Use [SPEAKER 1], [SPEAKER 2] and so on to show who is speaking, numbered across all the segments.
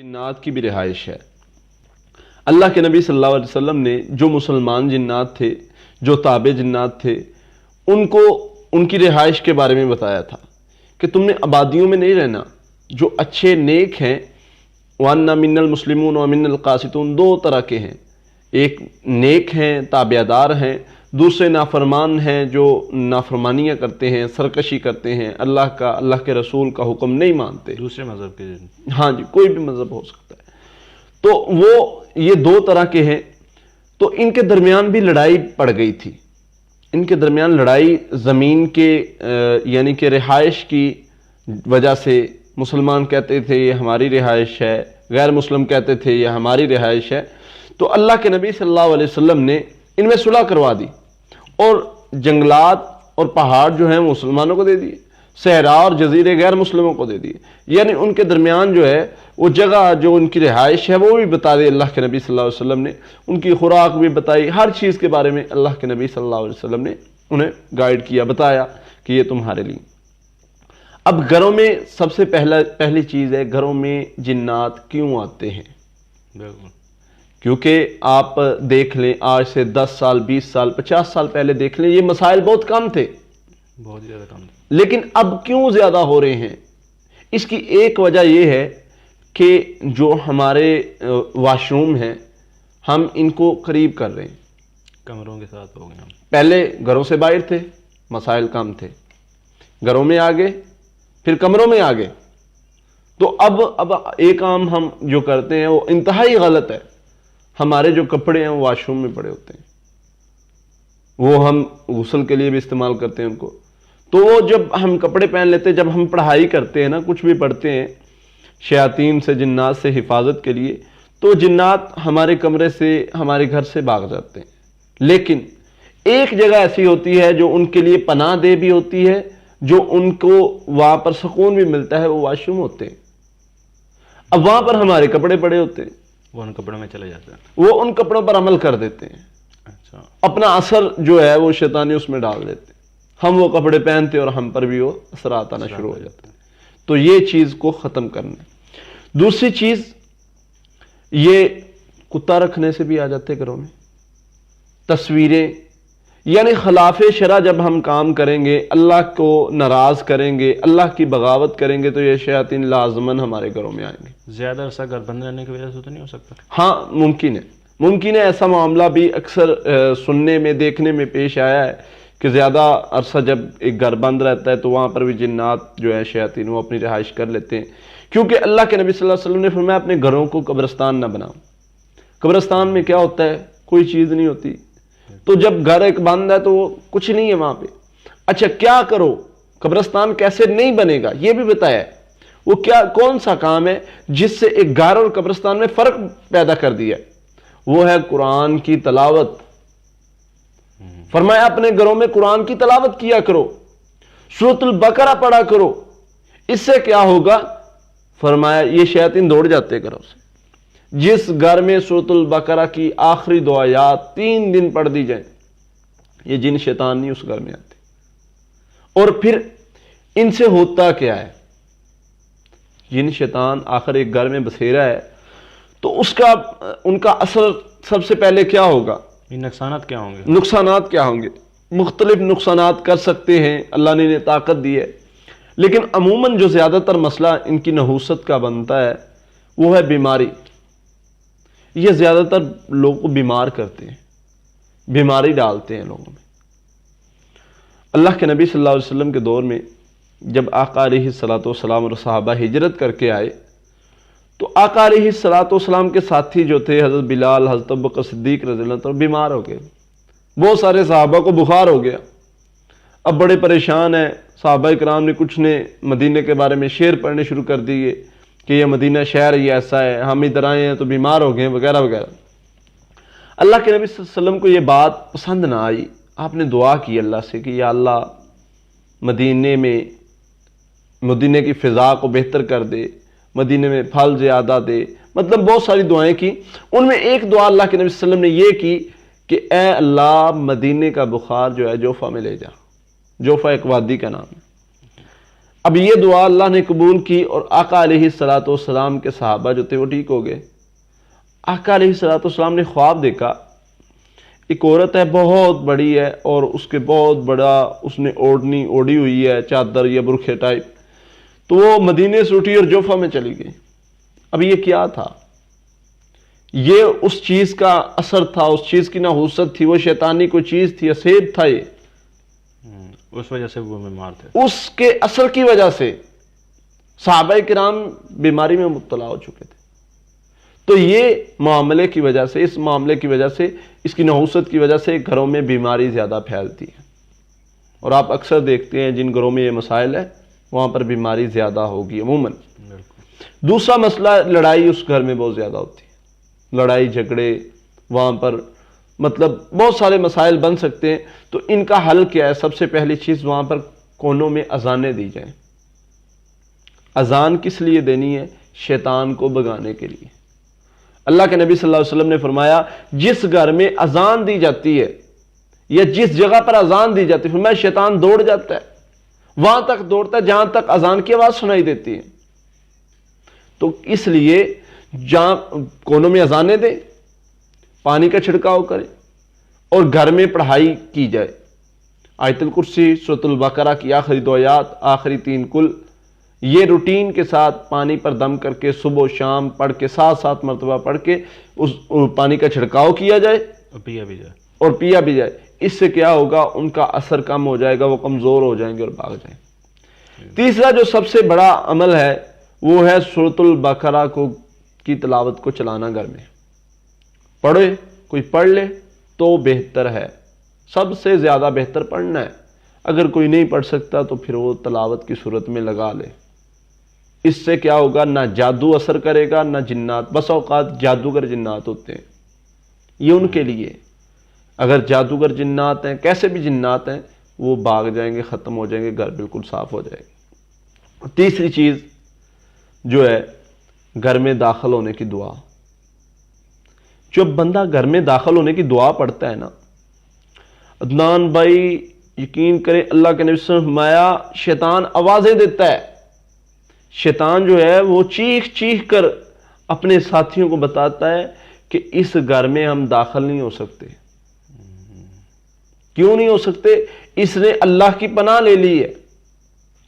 [SPEAKER 1] جنات کی بھی رہائش ہے۔ اللہ کے نبی صلی اللہ علیہ وسلم نے جو مسلمان جنات تھے، جو تابع جنات تھے، ان کو ان کی رہائش کے بارے میں بتایا تھا کہ تم نے آبادیوں میں نہیں رہنا۔ جو اچھے نیک ہیں، وَأَنَّا مِنَّ الْمُسْلِمُونَ وَمِنَّ الْقَاسِطُونَ، دو طرح کے ہیں، ایک نیک ہیں، تابع دار ہیں، دوسرے نافرمان ہیں جو نافرمانیاں کرتے ہیں، سرکشی کرتے ہیں، اللہ کے رسول کا حکم نہیں مانتے،
[SPEAKER 2] دوسرے مذہب کے۔
[SPEAKER 1] ہاں جی، کوئی بھی مذہب ہو سکتا ہے۔ تو وہ یہ دو طرح کے ہیں۔ تو ان کے درمیان بھی لڑائی پڑ گئی تھی۔ ان کے درمیان لڑائی زمین کے یعنی کہ رہائش کی وجہ سے، مسلمان کہتے تھے یہ ہماری رہائش ہے، غیر مسلم کہتے تھے یہ ہماری رہائش ہے۔ تو اللہ کے نبی صلی اللہ علیہ وسلم نے ان میں صلح کروا دی، اور جنگلات اور پہاڑ جو ہیں مسلمانوں کو دے دیے، صحرا اور جزیرے غیر مسلموں کو دے دیے۔ یعنی ان کے درمیان جو ہے وہ جگہ جو ان کی رہائش ہے وہ بھی بتا دی اللہ کے نبی صلی اللہ علیہ وسلم نے، ان کی خوراک بھی بتائی، ہر چیز کے بارے میں اللہ کے نبی صلی اللہ علیہ وسلم نے انہیں گائیڈ کیا، بتایا کہ یہ تمہارے لیے۔ اب گھروں میں سب سے پہلی چیز ہے، گھروں میں جنات کیوں آتے ہیں؟
[SPEAKER 2] بالکل،
[SPEAKER 1] کیونکہ آپ دیکھ لیں، آج سے 10 سال، 20 سال، 50 سال پہلے دیکھ لیں، یہ مسائل بہت کم تھے،
[SPEAKER 2] بہت زیادہ کام تھا۔
[SPEAKER 1] لیکن اب کیوں زیادہ ہو رہے ہیں؟ اس کی ایک وجہ یہ ہے کہ جو ہمارے واش روم ہیں، ہم ان کو قریب کر رہے ہیں۔
[SPEAKER 2] کمروں کے ساتھ ہو گئے ہم۔
[SPEAKER 1] پہلے گھروں سے باہر تھے، مسائل کم تھے، گھروں میں آگے، پھر کمروں میں آگے۔ تو اب ایک کام ہم جو کرتے ہیں وہ انتہائی غلط ہے۔ ہمارے جو کپڑے ہیں وہ واش روم میں پڑے ہوتے ہیں، وہ ہم غسل کے لیے بھی استعمال کرتے ہیں ان کو۔ تو وہ جب ہم کپڑے پہن لیتے ہیں، جب ہم پڑھائی کرتے ہیں نا، کچھ بھی پڑھتے ہیں شیاطین سے، جنات سے حفاظت کے لیے، تو جنات ہمارے کمرے سے، ہمارے گھر سے بھاگ جاتے ہیں۔ لیکن ایک جگہ ایسی ہوتی ہے جو ان کے لیے پناہ دہ بھی ہوتی ہے، جو ان کو وہاں پر سکون بھی ملتا ہے، وہ واش روم ہوتے ہیں۔ اب وہاں پر ہمارے کپڑے پڑے ہوتے ہیں،
[SPEAKER 2] وہ ان کپڑوں میں چلے جاتے ہیں۔
[SPEAKER 1] وہ ان کپڑوں پر عمل کر دیتے ہیں،
[SPEAKER 2] اچھا،
[SPEAKER 1] اپنا اثر جو ہے وہ شیطانی اس میں ڈال دیتے ہیں۔ ہم وہ کپڑے پہنتے اور ہم پر بھی وہ اثرات آنا شروع ہو جاتے ہیں۔ تو یہ چیز کو ختم کرنا ہے۔ دوسری چیز، یہ کتا رکھنے سے بھی آ جاتے گھروں میں، تصویریں، یعنی خلاف شرع جب ہم کام کریں گے، اللہ کو ناراض کریں گے، اللہ کی بغاوت کریں گے، تو یہ شیاطین لازماً ہمارے گھروں میں آئیں گے۔
[SPEAKER 2] زیادہ عرصہ گھر بند رہنے کی وجہ سے تو نہیں ہو سکتا؟
[SPEAKER 1] ہاں، ممکن ہے ایسا معاملہ بھی اکثر سننے میں، دیکھنے میں پیش آیا ہے کہ زیادہ عرصہ جب ایک گھر بند رہتا ہے تو وہاں پر بھی جنات جو ہے شیاطین وہ اپنی رہائش کر لیتے ہیں، کیونکہ اللہ کے نبی صلی اللہ علیہ وسلم نے فرمایا اپنے گھروں کو قبرستان نہ بناؤ۔ قبرستان میں کیا ہوتا ہے؟ کوئی چیز نہیں ہوتی۔ تو جب گھر ایک بند ہے تو وہ کچھ نہیں ہے وہاں پہ۔ اچھا، کیا کرو؟ قبرستان کیسے نہیں بنے گا یہ بھی بتایا ہے۔ وہ کون سا کام ہے جس سے ایک گھر اور قبرستان میں فرق پیدا کر دیا ہے؟ وہ ہے قرآن کی تلاوت۔ فرمایا اپنے گھروں میں قرآن کی تلاوت کیا کرو، سورۃ البقرہ پڑھا کرو۔ اس سے کیا ہوگا؟ فرمایا یہ شیاطین دوڑ جاتے ہیں گھروں سے۔ جس گھر میں سورۃ البقرہ کی آخری 2 آیات 3 دن پڑھ دی جائیں، یہ جن شیطان نہیں اس گھر میں آتے۔ اور پھر ان سے ہوتا کیا ہے؟ جن شیطان آخر ایک گھر میں بسیرا ہے تو ان کا اثر سب سے پہلے کیا ہوگا؟
[SPEAKER 2] یہ نقصانات کیا ہوں گے؟
[SPEAKER 1] نقصانات کیا ہوں گے؟ مختلف نقصانات کر سکتے ہیں، اللہ نے انہیں طاقت دی ہے، لیکن عموماً جو زیادہ تر مسئلہ ان کی نحوست کا بنتا ہے وہ ہے بیماری۔ یہ زیادہ تر لوگوں کو بیمار کرتے ہیں، بیماری ڈالتے ہیں لوگوں میں۔ اللہ کے نبی صلی اللہ علیہ وسلم کے دور میں جب آقا علیہ الصلوۃ والسلام اور صحابہ ہجرت کر کے آئے تو آقا علیہ الصلوۃ والسلام کے ساتھی جو تھے حضرت بلال، حضرت ابوبکر صدیق رضی اللہ عنہ بیمار ہو گئے۔ بہت سارے صحابہ کو بخار ہو گیا، اب بڑے پریشان ہیں۔ صحابہ کرام نے کچھ نے مدینے کے بارے میں شعر پڑھنے شروع کر دیے کہ یہ مدینہ شہر یہ ایسا ہے، ہم ادھر آئے ہیں تو بیمار ہو گئے وغیرہ وغیرہ۔ اللہ کے نبی صلی اللہ علیہ وسلم کو یہ بات پسند نہ آئی۔ آپ نے دعا کی اللہ سے کہ یا اللہ مدینے کی فضا کو بہتر کر دے، مدینے میں پھل زیادہ دے، مطلب بہت ساری دعائیں کی۔ ان میں ایک دعا اللہ کے نبی صلی اللہ علیہ وسلم نے یہ کی کہ اے اللہ مدینے کا بخار جو ہے جوفہ میں لے جا۔ جوفہ ایک وادی کا نام ہے۔ اب یہ دعا اللہ نے قبول کی اور آقا علیہ الصلوۃ والسلام کے صحابہ جو تھے وہ ٹھیک ہو گئے۔ آقا علیہ الصلوۃ والسلام نے خواب دیکھا، ایک عورت ہے بہت بڑی ہے اور اس کے بہت بڑا اس نے اوڑھنی اوڑھی ہوئی ہے، چادر یا برقعے ٹائپ، تو وہ مدینے سے اٹھی اور جوفہ میں چلی گئی۔ اب یہ کیا تھا؟ یہ اس چیز کا اثر تھا، اس چیز کی نحوست تھی، وہ شیطانی کوئی چیز تھی، اسیب تھا یہ،
[SPEAKER 2] اس وجہ سے وہ بیمار تھے۔
[SPEAKER 1] اس کے اثر کی وجہ سے صحابہ کرام بیماری میں مبتلا ہو چکے تھے۔ تو یہ معاملے کی وجہ سے، اس معاملے کی وجہ سے، اس کی نحوست کی وجہ سے گھروں میں بیماری زیادہ پھیلتی ہے، اور آپ اکثر دیکھتے ہیں جن گھروں میں یہ مسائل ہے وہاں پر بیماری زیادہ ہوگی عموماً۔ دوسرا مسئلہ، لڑائی اس گھر میں بہت زیادہ ہوتی ہے، لڑائی جھگڑے وہاں پر، مطلب بہت سارے مسائل بن سکتے ہیں۔ تو ان کا حل کیا ہے؟ سب سے پہلی چیز، وہاں پر کونوں میں اذانیں دی جائیں۔ اذان کس لیے دینی ہے؟ شیطان کو بھگانے کے لیے۔ اللہ کے نبی صلی اللہ علیہ وسلم نے فرمایا جس گھر میں اذان دی جاتی ہے یا جس جگہ پر اذان دی جاتی ہے، فرمایا شیطان دوڑ جاتا ہے، وہاں تک دوڑتا ہے جہاں تک اذان کی آواز سنائی دیتی ہے۔ تو اس لیے جہاں کونوں میں اذانیں دیں، پانی کا چھڑکاؤ کریں، اور گھر میں پڑھائی کی جائے۔ آیت الکرسی، سورۃ البقرہ کی آخری 2 آیات، آخری 3 کل، یہ روٹین کے ساتھ پانی پر دم کر کے صبح و شام پڑھ کے 7 مرتبہ پڑھ کے اس پانی کا چھڑکاؤ کیا جائے
[SPEAKER 2] اور پیا بھی جائے،
[SPEAKER 1] اور پیا بھی جائے۔ اس سے کیا ہوگا؟ ان کا اثر کم ہو جائے گا، وہ کمزور ہو جائیں گے اور بھاگ جائیں گے۔ تیسرا جو سب سے بڑا عمل ہے وہ ہے سورۃ البقرہ کی تلاوت کو چلانا گھر میں۔ پڑھے، کوئی پڑھ لے تو بہتر ہے، سب سے زیادہ بہتر پڑھنا ہے۔ اگر کوئی نہیں پڑھ سکتا تو پھر وہ تلاوت کی صورت میں لگا لے۔ اس سے کیا ہوگا؟ نہ جادو اثر کرے گا نہ جنات۔ بس اوقات جادوگر جنات ہوتے ہیں، یہ ان کے لیے، اگر جادوگر جنات ہیں، کیسے بھی جنات ہیں، وہ بھاگ جائیں گے، ختم ہو جائیں گے، گھر بالکل صاف ہو جائے گا۔ تیسری چیز جو ہے گھر میں داخل ہونے کی دعا۔ جب بندہ گھر میں داخل ہونے کی دعا پڑھتا ہے نا، عدنان بھائی یقین کریں، اللہ کے نبی صلی اللہ علیہ وسلم نے فرمایا شیطان آوازیں دیتا ہے۔ شیطان جو ہے وہ چیخ چیخ کر اپنے ساتھیوں کو بتاتا ہے کہ اس گھر میں ہم داخل نہیں ہو سکتے۔ کیوں نہیں ہو سکتے؟ اس نے اللہ کی پناہ لے لی ہے،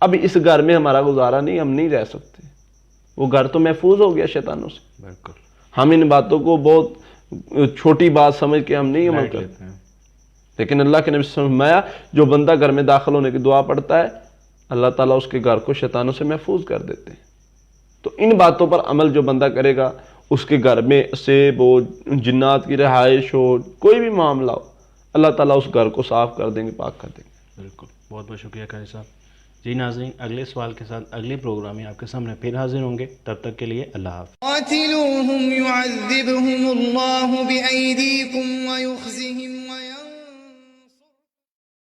[SPEAKER 1] اب اس گھر میں ہمارا گزارا نہیں، ہم نہیں رہ سکتے۔ وہ گھر تو محفوظ ہو گیا شیطانوں سے۔
[SPEAKER 2] بالکل،
[SPEAKER 1] ہم ان باتوں کو بہت چھوٹی بات سمجھ کے ہم نہیں عمل کرتے ہیں، لیکن اللہ کے نبی صلی اللہ علیہ وسلم نے فرمایا جو بندہ گھر میں داخل ہونے کی دعا پڑھتا ہے، اللہ تعالیٰ اس کے گھر کو شیطانوں سے محفوظ کر دیتے ہیں۔ تو ان باتوں پر عمل جو بندہ کرے گا، اس کے گھر میں سیب ہو، جنات کی رہائش ہو، کوئی بھی معاملہ ہو، اللہ تعالیٰ اس گھر کو صاف کر دیں گے، پاک کر دیں گے۔
[SPEAKER 2] بالکل، بہت بہت شکریہ قاری صاحب۔ جی ناظرین، اگلے سوال کے ساتھ اگلے پروگرام میں آپ کے سامنے پھر حاضر ہوں گے، تب تک کے لیے اللہ حافظ۔
[SPEAKER 3] قاتلوهم يعذبهم الله بأيديكم ويخزهم